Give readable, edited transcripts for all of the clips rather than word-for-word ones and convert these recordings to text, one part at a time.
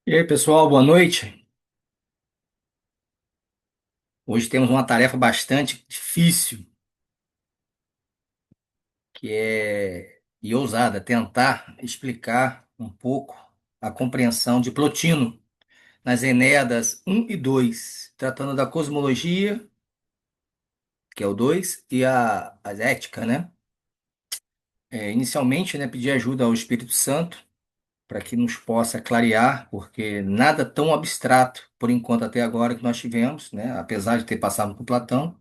E aí, pessoal, boa noite. Hoje temos uma tarefa bastante difícil, que é e ousada, tentar explicar um pouco a compreensão de Plotino nas Enéadas 1 e 2, tratando da cosmologia, que é o 2, e a ética, né? Inicialmente, né, pedir ajuda ao Espírito Santo para que nos possa clarear, porque nada tão abstrato, por enquanto até agora, que nós tivemos, né? Apesar de ter passado por Platão,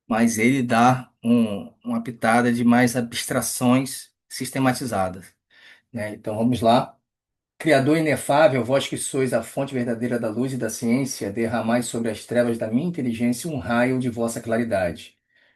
mas ele dá uma pitada de mais abstrações sistematizadas, né? Então vamos lá. Criador inefável, vós que sois a fonte verdadeira da luz e da ciência, derramai sobre as trevas da minha inteligência um raio de vossa claridade.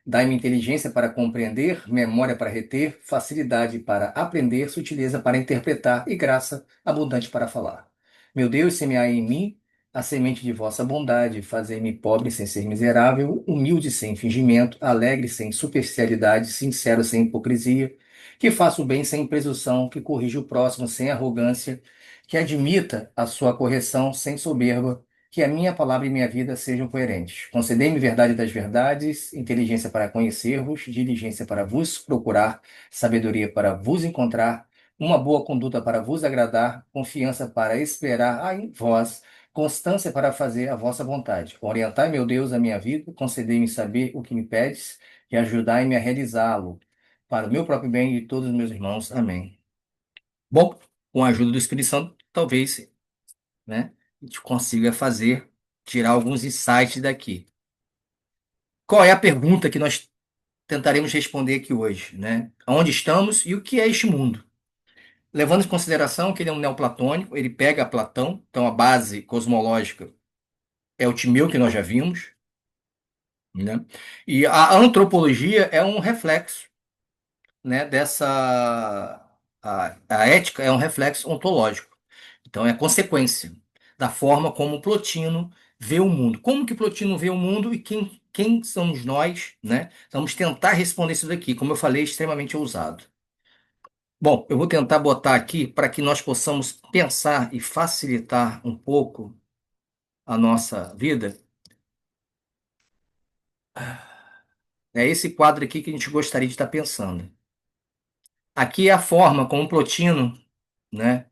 Dai-me inteligência para compreender, memória para reter, facilidade para aprender, sutileza para interpretar e graça abundante para falar. Meu Deus, semeai em mim a semente de vossa bondade, fazei-me pobre sem ser miserável, humilde sem fingimento, alegre sem superficialidade, sincero sem hipocrisia, que faça o bem sem presunção, que corrija o próximo sem arrogância, que admita a sua correção sem soberba, que a minha palavra e minha vida sejam coerentes. Concedei-me verdade das verdades, inteligência para conhecer-vos, diligência para vos procurar, sabedoria para vos encontrar, uma boa conduta para vos agradar, confiança para esperar em vós, constância para fazer a vossa vontade. Orientai, meu Deus, a minha vida, concedei-me saber o que me pedes e ajudai-me a realizá-lo, para o meu próprio bem e de todos os meus irmãos. Amém. Bom, com a ajuda do Espírito Santo, talvez, né, a gente consiga tirar alguns insights daqui. Qual é a pergunta que nós tentaremos responder aqui hoje, né? Onde estamos e o que é este mundo? Levando em consideração que ele é um neoplatônico, ele pega Platão, então a base cosmológica é o Timeu que nós já vimos, né? E a antropologia é um reflexo, né, a ética é um reflexo ontológico. Então é consequência da forma como Plotino vê o mundo. Como que Plotino vê o mundo e quem somos nós, né? Vamos tentar responder isso daqui, como eu falei, extremamente ousado. Bom, eu vou tentar botar aqui para que nós possamos pensar e facilitar um pouco a nossa vida. É esse quadro aqui que a gente gostaria de estar pensando. Aqui é a forma como Plotino, né,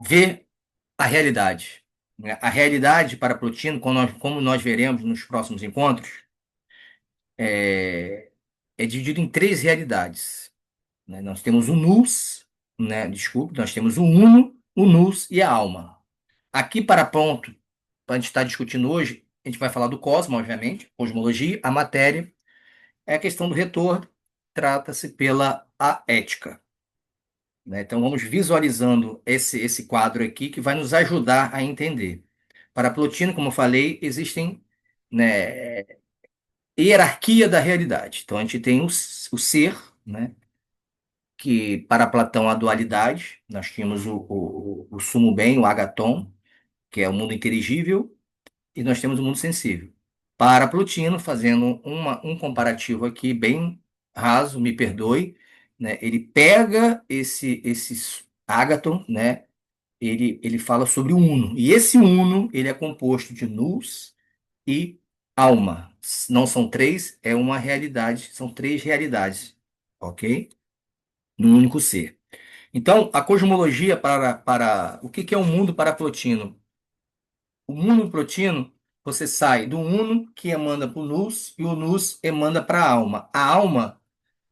vê a realidade, né? A realidade para Plotino, como nós veremos nos próximos encontros, é, é dividido em três realidades, né? Nós temos o nous, né? Desculpe, nós temos o uno, o nous e a alma. Aqui para ponto, para a gente estar discutindo hoje, a gente vai falar do cosmos, obviamente, cosmologia, a matéria, é a questão do retorno, trata-se pela a ética, né? Então vamos visualizando esse quadro aqui que vai nos ajudar a entender. Para Plotino, como eu falei, existem, né, hierarquia da realidade. Então a gente tem o ser, né, que para Platão a dualidade. Nós tínhamos o sumo bem, o agaton, que é o mundo inteligível, e nós temos o mundo sensível. Para Plotino, fazendo um comparativo aqui bem raso, me perdoe, né, ele pega esse ágaton, né, ele fala sobre o uno. E esse uno, ele é composto de nous e alma. Não são três, é uma realidade, são três realidades, ok? Num único ser. Então, a cosmologia para o que é o mundo para Plotino? O mundo Plotino, você sai do uno que emana para o nous e o nous emana para a alma. A alma,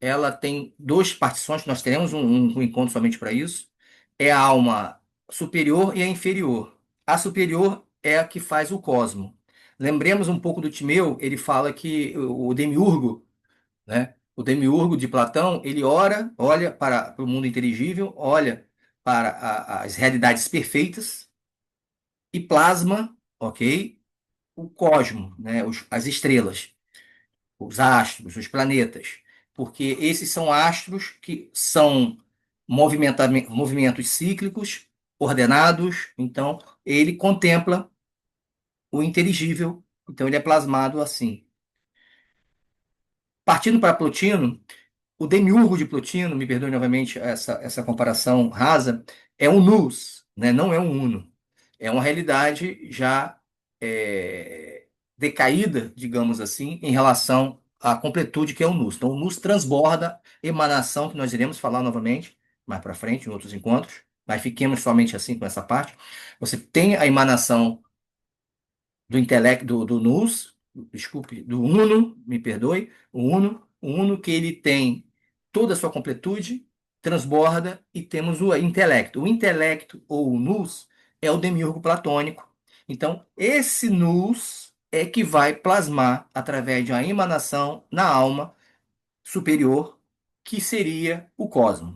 ela tem duas partições, nós teremos um encontro somente para isso. É a alma superior e a inferior. A superior é a que faz o cosmo. Lembremos um pouco do Timeu, ele fala que o demiurgo, né? O demiurgo de Platão, ele olha para o mundo inteligível, olha para as realidades perfeitas e plasma, ok? O cosmo, né? As estrelas, os astros, os planetas, porque esses são astros que são movimentos cíclicos, ordenados, então ele contempla o inteligível, então ele é plasmado assim. Partindo para Plotino, o demiurgo de Plotino, me perdoe novamente essa comparação rasa, é o nous. né? Não é um uno. É uma realidade já é, decaída, digamos assim, em relação à completude que é o nus. Então, o nus transborda emanação, que nós iremos falar novamente mais para frente, em outros encontros, mas fiquemos somente assim com essa parte. Você tem a emanação do intelecto, do nous, desculpe, do uno, me perdoe, o uno que ele tem toda a sua completude, transborda e temos o intelecto. O intelecto ou o nous é o demiurgo platônico. Então, esse nous é que vai plasmar através de uma emanação na alma superior, que seria o cosmos,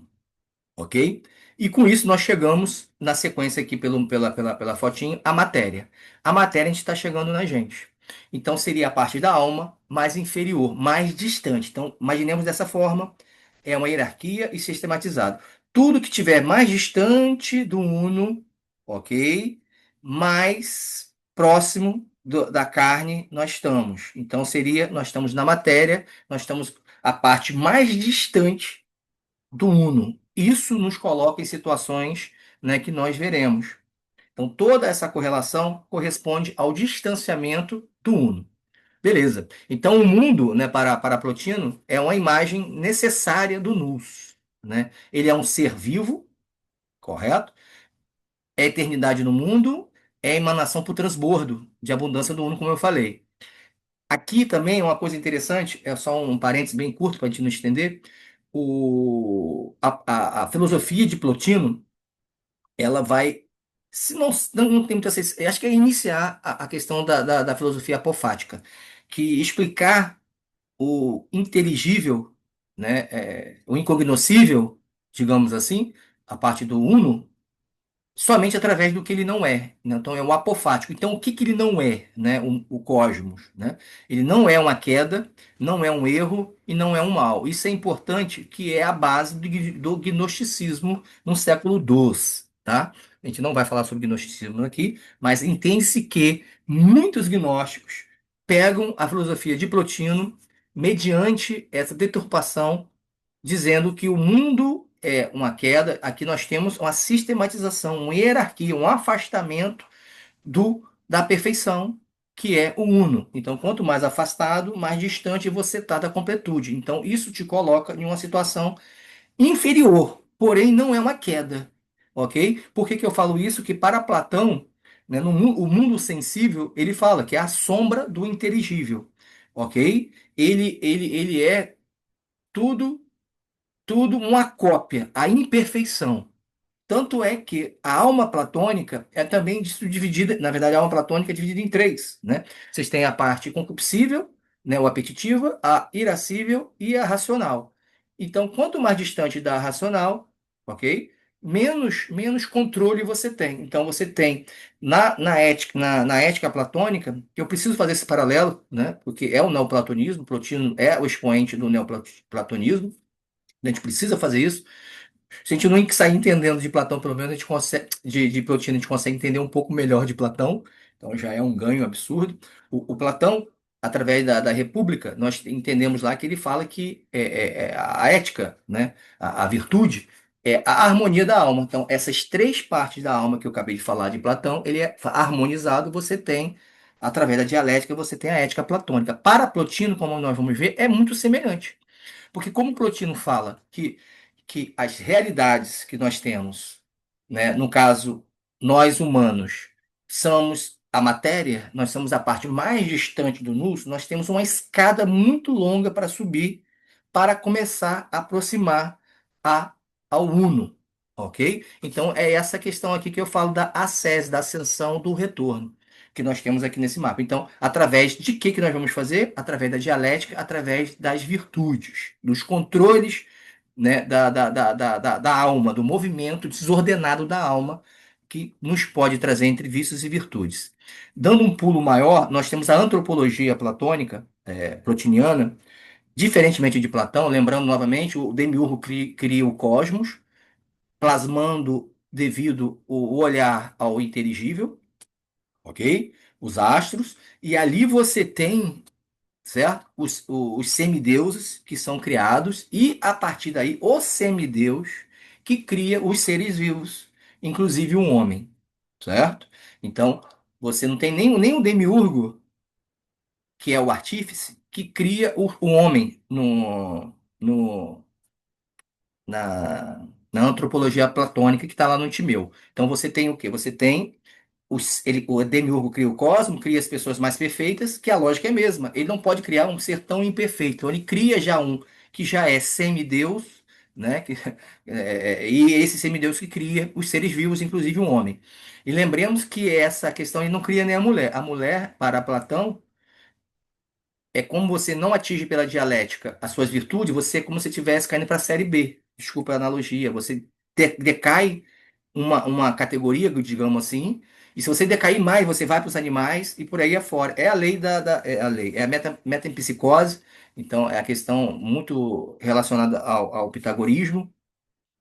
ok? E com isso nós chegamos na sequência aqui pela fotinho, a matéria. A matéria a gente está chegando na gente. Então seria a parte da alma mais inferior, mais distante. Então imaginemos dessa forma, é uma hierarquia e sistematizado. Tudo que tiver mais distante do uno, ok? Mais próximo da carne nós estamos. Então seria, nós estamos na matéria, nós estamos a parte mais distante do Uno. Isso nos coloca em situações, né, que nós veremos. Então, toda essa correlação corresponde ao distanciamento do Uno. Beleza. Então, o mundo, né, para Plotino, é uma imagem necessária do Nous. Né? Ele é um ser vivo, correto? É eternidade no mundo, é emanação para o transbordo de abundância do Uno, como eu falei. Aqui também uma coisa interessante, é só um parênteses bem curto para a gente não estender. A filosofia de Plotino, ela vai, se não tem muita, eu acho que é iniciar a questão da filosofia apofática, que explicar o inteligível, né, o incognoscível, digamos assim, a parte do uno, somente através do que ele não é, né? Então é o apofático. Então o que que ele não é, né? O cosmos, né? Ele não é uma queda, não é um erro e não é um mal. Isso é importante, que é a base do gnosticismo no século II, tá? A gente não vai falar sobre gnosticismo aqui, mas entende-se que muitos gnósticos pegam a filosofia de Plotino mediante essa deturpação dizendo que o mundo é uma queda. Aqui nós temos uma sistematização, uma hierarquia, um afastamento da perfeição, que é o uno. Então, quanto mais afastado, mais distante você está da completude. Então, isso te coloca em uma situação inferior, porém não é uma queda, ok? Por que que eu falo isso? Que para Platão, né, o mundo sensível, ele fala que é a sombra do inteligível, ok? Ele é tudo tudo uma cópia, a imperfeição. Tanto é que a alma platônica é também dividida, na verdade, a alma platônica é dividida em três, né? Vocês têm a parte concupiscível, né, ou apetitiva, a irascível e a racional. Então, quanto mais distante da racional, ok? Menos controle você tem. Então, você tem na ética platônica, que eu preciso fazer esse paralelo, né? Porque é o neoplatonismo, Plotino é o expoente do neoplatonismo, a gente precisa fazer isso. Se a gente não sair entendendo de Platão, pelo menos a gente consegue, de Plotino, a gente consegue entender um pouco melhor de Platão. Então já é um ganho absurdo. O Platão, através da República, nós entendemos lá que ele fala que a ética, né, a virtude, é a harmonia da alma. Então, essas três partes da alma que eu acabei de falar de Platão, ele é harmonizado, você tem, através da dialética, você tem a ética platônica. Para Plotino, como nós vamos ver, é muito semelhante. Porque como Plotino fala que as realidades que nós temos, né, no caso, nós humanos, somos a matéria, nós somos a parte mais distante do núcleo, nós temos uma escada muito longa para subir para começar a aproximar a, ao Uno, ok? Então é essa questão aqui que eu falo da ascese, da ascensão, do retorno que nós temos aqui nesse mapa. Então, através de que nós vamos fazer? Através da dialética, através das virtudes, dos controles, né, da alma, do movimento desordenado da alma, que nos pode trazer entre vícios e virtudes. Dando um pulo maior, nós temos a antropologia platônica, plotiniana, diferentemente de Platão, lembrando novamente, o Demiurgo cria o cosmos, plasmando devido o olhar ao inteligível, ok? Os astros, e ali você tem, certo? Os semideuses que são criados, e a partir daí o semideus que cria os seres vivos. inclusive um homem, certo? Então, você não tem nem o demiurgo, que é o artífice, que cria o homem na antropologia platônica que está lá no Timeu. Então você tem o quê? Você tem o Demiurgo cria o cosmos, cria as pessoas mais perfeitas, que a lógica é a mesma. Ele não pode criar um ser tão imperfeito. Então ele cria já um que já é semideus, né? E esse semideus que cria os seres vivos, inclusive o homem. E lembremos que essa questão ele não cria nem a mulher. A mulher, para Platão, é como você não atinge pela dialética as suas virtudes, você é como se estivesse caindo para a série B. Desculpa a analogia. Você decai uma categoria, digamos assim, e se você decair mais, você vai para os animais e por aí afora. É a lei é a lei, é a metempsicose, então é a questão muito relacionada ao pitagorismo.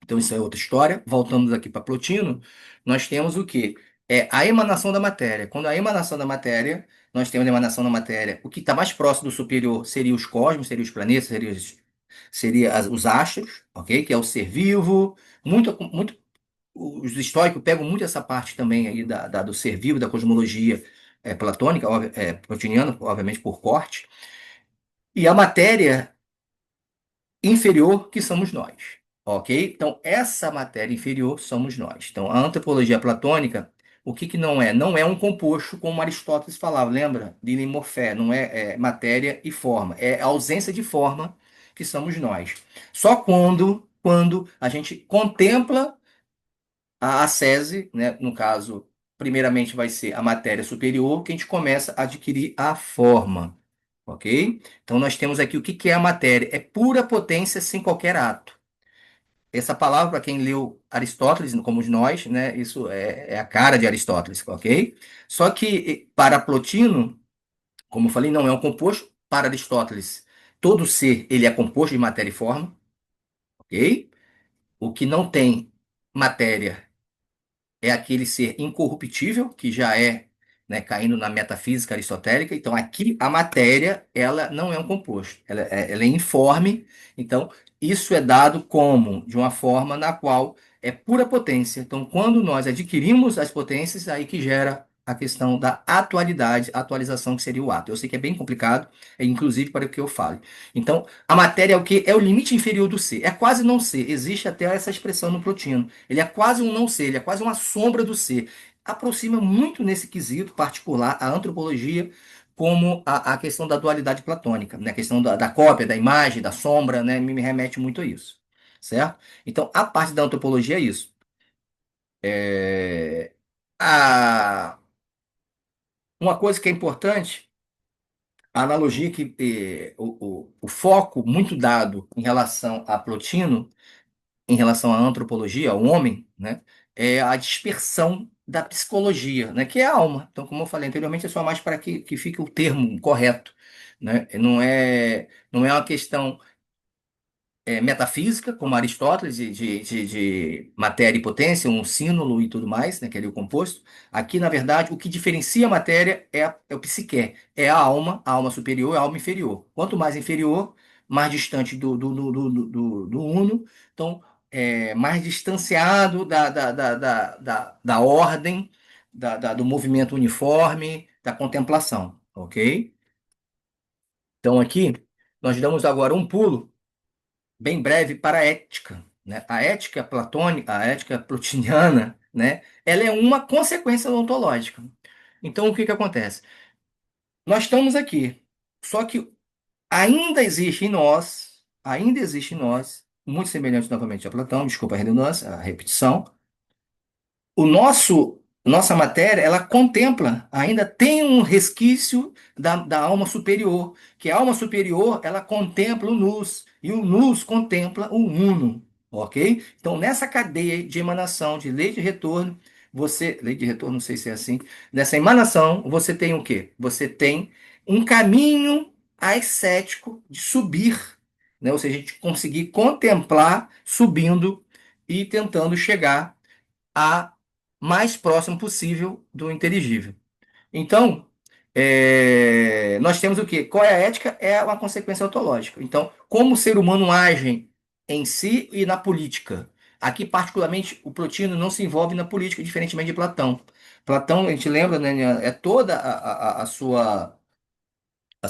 Então, isso é outra história. Voltamos aqui para Plotino. Nós temos o quê? É a emanação da matéria. Quando a emanação da matéria, nós temos a emanação da matéria. O que está mais próximo do superior seria os cosmos, seria os planetas, seria os astros, ok? Que é o ser vivo. Muito, os históricos pegam muito essa parte também aí do ser vivo, da cosmologia platônica, plotiniana, obviamente por corte. E a matéria inferior, que somos nós. Ok? Então, essa matéria inferior somos nós. Então, a antropologia platônica, o que que não é? Não é um composto, como Aristóteles falava, lembra? Dinimorfé, não é matéria e forma. É a ausência de forma que somos nós. Só quando a gente contempla a ascese, né? No caso, primeiramente vai ser a matéria superior, que a gente começa a adquirir a forma. Ok? Então, nós temos aqui o que que é a matéria. É pura potência sem qualquer ato. Essa palavra, para quem leu Aristóteles, como nós, né, isso é a cara de Aristóteles, ok? Só que para Plotino, como eu falei, não é um composto. Para Aristóteles, todo ser ele é composto de matéria e forma, ok? O que não tem matéria é aquele ser incorruptível, que já é, né, caindo na metafísica aristotélica. Então, aqui a matéria, ela não é um composto, ela é informe. Então, isso é dado como de uma forma na qual é pura potência. Então, quando nós adquirimos as potências, aí que gera a questão da atualidade, atualização, que seria o ato. Eu sei que é bem complicado, inclusive para o que eu falo. Então, a matéria é o que? É o limite inferior do ser. É quase não ser. Existe até essa expressão no Plotino. Ele é quase um não ser, ele é quase uma sombra do ser. Aproxima muito nesse quesito particular a antropologia como a questão da dualidade platônica, né? A questão da cópia, da imagem, da sombra, né? Me remete muito a isso, certo? Então, a parte da antropologia é isso. É, a- Uma coisa que é importante, a analogia que o foco muito dado em relação a Plotino em relação à antropologia, ao homem, né, é a dispersão da psicologia, né, que é a alma. Então, como eu falei anteriormente, é só mais para que fique o termo correto, né? Não é uma questão metafísica, como Aristóteles, de matéria e potência, um símbolo e tudo mais, né, que é ali o composto. Aqui, na verdade, o que diferencia a matéria é o psique, é a alma superior e a alma inferior. Quanto mais inferior, mais distante do uno, então, mais distanciado da ordem, do movimento uniforme, da contemplação, ok? Então, aqui, nós damos agora um pulo bem breve para a ética, né? A ética platônica, a ética plotiniana, né? Ela é uma consequência ontológica. Então, o que que acontece? Nós estamos aqui, só que ainda existe em nós, muito semelhante novamente a Platão, desculpa a redundância, a repetição, nossa matéria, ela contempla, ainda tem um resquício da alma superior, que a alma superior, ela contempla o nus, e o nus contempla o uno, ok? Então, nessa cadeia de emanação, de lei de retorno, lei de retorno, não sei se é assim, nessa emanação, você tem o quê? Você tem um caminho ascético de subir, né? Ou seja, a gente conseguir contemplar subindo e tentando chegar a mais próximo possível do inteligível. Então, nós temos o quê? Qual é a ética? É uma consequência ontológica. Então, como o ser humano age em si e na política? Aqui, particularmente, o Plotino não se envolve na política, diferentemente de Platão. Platão, a gente lembra, né, é toda a sua a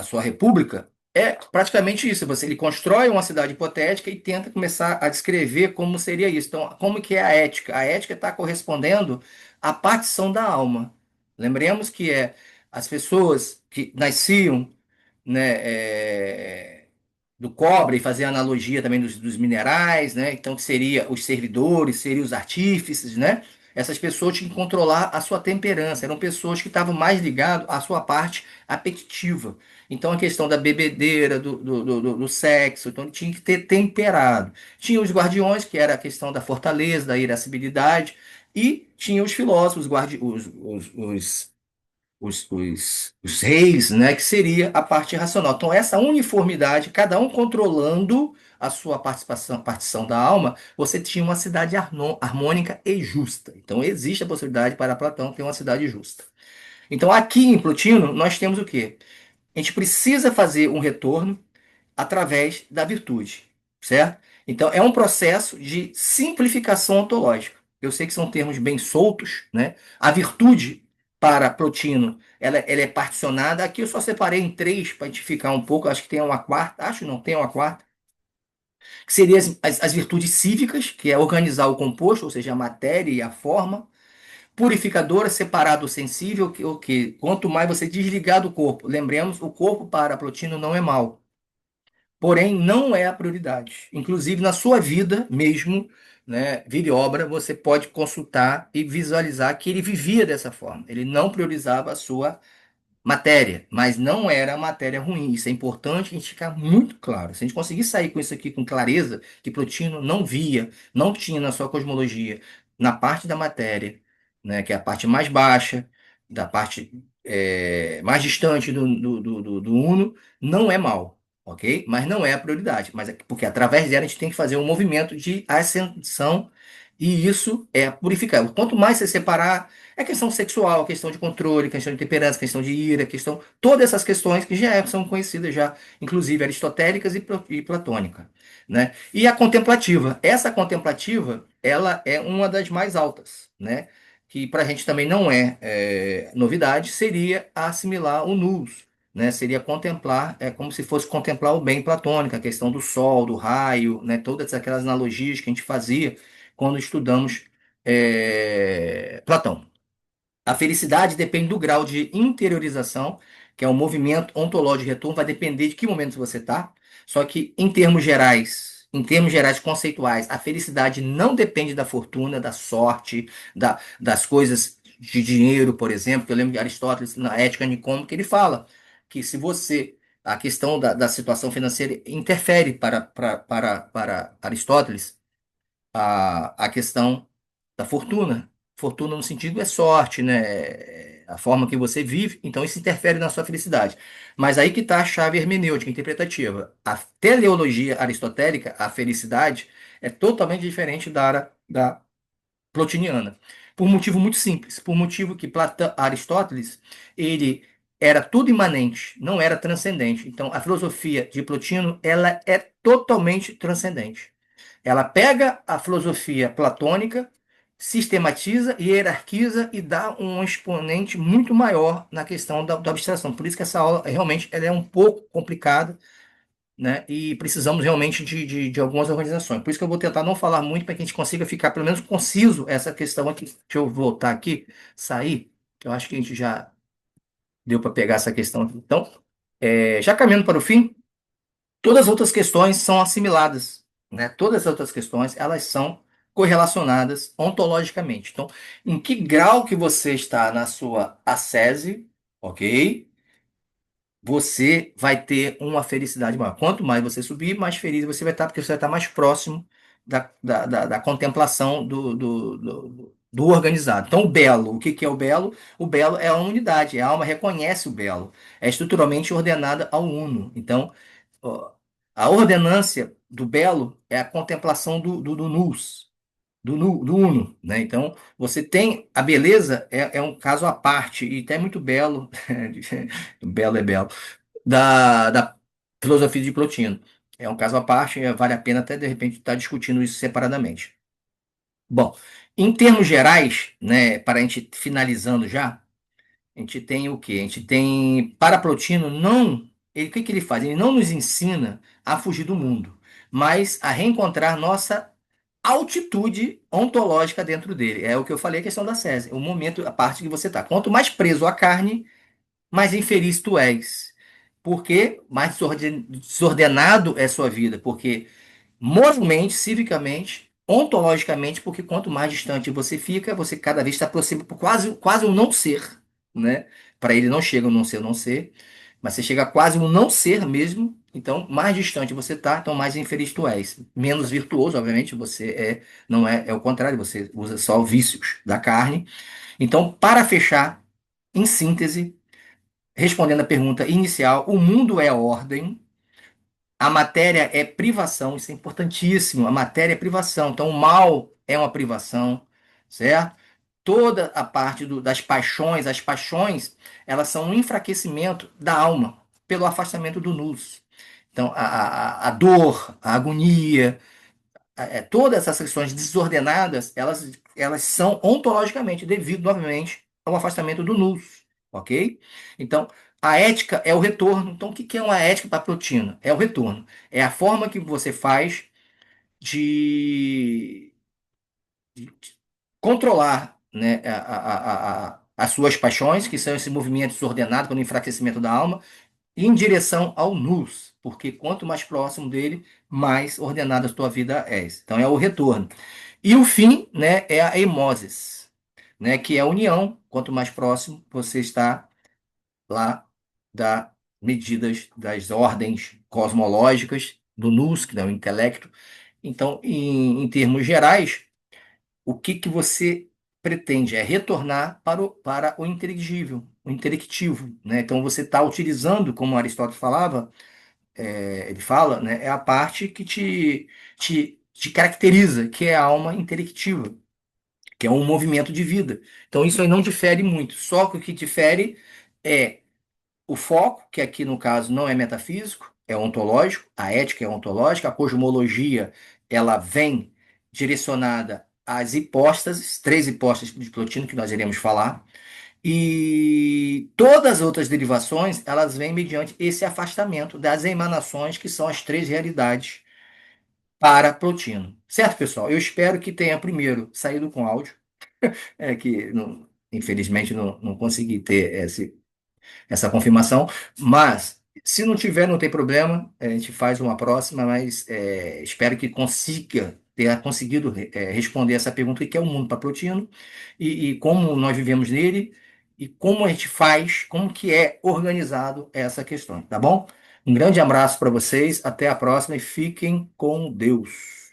sua república é praticamente isso. Ele constrói uma cidade hipotética e tenta começar a descrever como seria isso. Então, como que é a ética? A ética está correspondendo à partição da alma. Lembremos que as pessoas que nasciam, né, do cobre, e fazer analogia também dos minerais, né? Então, que seria os servidores, seriam os artífices, né? Essas pessoas tinham que controlar a sua temperança, eram pessoas que estavam mais ligadas à sua parte apetitiva. Então, a questão da bebedeira, do sexo, então tinha que ter temperado. Tinha os guardiões, que era a questão da fortaleza, da irascibilidade, e tinha os filósofos, os reis, né, que seria a parte racional. Então, essa uniformidade, cada um controlando a sua participação, partição da alma, você tinha uma cidade harmônica e justa. Então, existe a possibilidade para Platão ter uma cidade justa. Então, aqui em Plotino, nós temos o quê? A gente precisa fazer um retorno através da virtude, certo? Então, é um processo de simplificação ontológica. Eu sei que são termos bem soltos, né? A virtude, para Plotino, ela é particionada. Aqui eu só separei em três para identificar um pouco. Acho que tem uma quarta, acho não, tem uma quarta, que seria as virtudes cívicas, que é organizar o composto, ou seja, a matéria e a forma. Purificadora, separado do sensível, que quanto mais você desligar do corpo. Lembremos, o corpo para Plotino não é mau. Porém, não é a prioridade. Inclusive, na sua vida mesmo, né, vida e obra, você pode consultar e visualizar que ele vivia dessa forma. Ele não priorizava a sua matéria, mas não era matéria ruim. Isso é importante a gente ficar muito claro. Se a gente conseguir sair com isso aqui com clareza, que Plotino não via, não tinha na sua cosmologia, na parte da matéria, né, que é a parte mais baixa, da parte mais distante do Uno, não é mal, ok? Mas não é a prioridade. Porque através dela a gente tem que fazer um movimento de ascensão e isso é purificar. Quanto mais você separar é questão sexual, questão de controle, questão de temperança, questão de ira, questão. Todas essas questões que são conhecidas já, inclusive aristotélicas e platônicas. Né? E a contemplativa. Essa contemplativa, ela é uma das mais altas, né? Que para a gente também não é novidade, seria assimilar o nous. Né? Seria contemplar, como se fosse contemplar o bem platônico, a questão do sol, do raio, né? Todas aquelas analogias que a gente fazia quando estudamos Platão. A felicidade depende do grau de interiorização, que é o movimento ontológico de retorno, vai depender de que momento você está. Só que em termos gerais conceituais, a felicidade não depende da fortuna, da sorte, das coisas de dinheiro, por exemplo. Que eu lembro de Aristóteles, na Ética Nicômaca, que ele fala que se você. A questão da situação financeira interfere para Aristóteles a questão da fortuna. Fortuna no sentido é sorte, né? A forma que você vive, então isso interfere na sua felicidade. Mas aí que está a chave hermenêutica, interpretativa. A teleologia aristotélica, a felicidade, é totalmente diferente da plotiniana. Por um motivo muito simples, por um motivo que Aristóteles, ele era tudo imanente, não era transcendente. Então, a filosofia de Plotino, ela é totalmente transcendente. Ela pega a filosofia platônica, sistematiza e hierarquiza e dá um exponente muito maior na questão da abstração. Por isso que essa aula realmente ela é um pouco complicada, né? E precisamos realmente de algumas organizações. Por isso que eu vou tentar não falar muito para que a gente consiga ficar pelo menos conciso essa questão aqui. Deixa eu voltar aqui, sair. Eu acho que a gente já deu para pegar essa questão aqui. Então, já caminhando para o fim. Todas as outras questões são assimiladas, né? Todas as outras questões, elas são correlacionadas ontologicamente. Então, em que grau que você está na sua ascese, ok? Você vai ter uma felicidade maior. Quanto mais você subir, mais feliz você vai estar, porque você vai estar mais próximo da contemplação do organizado. Então, o belo, o que que é o belo? O belo é a unidade, a alma reconhece o belo, é estruturalmente ordenada ao uno. Então, ó, a ordenância do belo é a contemplação do nous, do uno, né? Então, você tem a beleza é um caso à parte e até muito belo, belo é belo da filosofia de Plotino. É um caso à parte, vale a pena até de repente estar discutindo isso separadamente. Bom, em termos gerais, né, para a gente finalizando já, a gente tem o quê? A gente tem Paraplotino não, o que que ele faz? Ele não nos ensina a fugir do mundo, mas a reencontrar nossa altitude ontológica dentro dele. É o que eu falei, a questão da César, o momento, a parte que você está. Quanto mais preso à carne, mais infeliz tu és. Porque mais desordenado é sua vida, porque moralmente, civicamente, ontologicamente, porque quanto mais distante você fica, você cada vez está próximo, quase um não ser, né? Para ele não chega um não ser, não ser, mas você chega a quase um não ser mesmo. Então, mais distante você está, então mais infeliz tu és. Menos virtuoso, obviamente, você não é, é o contrário, você usa só vícios da carne. Então, para fechar, em síntese, respondendo a pergunta inicial, o mundo é ordem, a matéria é privação, isso é importantíssimo. A matéria é privação, então o mal é uma privação, certo? Toda a parte das paixões, as paixões, elas são um enfraquecimento da alma pelo afastamento do nous. Então, a dor, a agonia, todas essas questões desordenadas, elas são ontologicamente devido, novamente, ao afastamento do nous, ok? Então, a ética é o retorno. Então, o que é uma ética para Plotino? É o retorno. É a forma que você faz de, de controlar, né, as suas paixões, que são esse movimento desordenado pelo enfraquecimento da alma, em direção ao nous, porque quanto mais próximo dele, mais ordenada a tua vida é. Então é o retorno. E o fim, né, é a eimosis, né, que é a união. Quanto mais próximo você está lá das medidas, das ordens cosmológicas, do nous, que é o intelecto. Então, em termos gerais, o que que você pretende é retornar para o inteligível, o intelectivo, né? Então você está utilizando, como Aristóteles falava, ele fala, né, é a parte que te caracteriza, que é a alma intelectiva, que é um movimento de vida. Então isso aí não difere muito, só que o que difere é o foco, que aqui no caso não é metafísico, é ontológico, a ética é ontológica, a cosmologia ela vem direcionada às hipóstases, três hipóstases de Plotino que nós iremos falar, e todas as outras derivações, elas vêm mediante esse afastamento das emanações, que são as três realidades para Plotino. Certo, pessoal? Eu espero que tenha primeiro saído com áudio, que infelizmente não consegui ter essa confirmação, mas se não tiver, não tem problema, a gente faz uma próxima, mas espero que tenha conseguido responder essa pergunta, o que é o mundo para Plotino, e como nós vivemos nele, e como a gente faz, como que é organizado essa questão, tá bom? Um grande abraço para vocês, até a próxima e fiquem com Deus.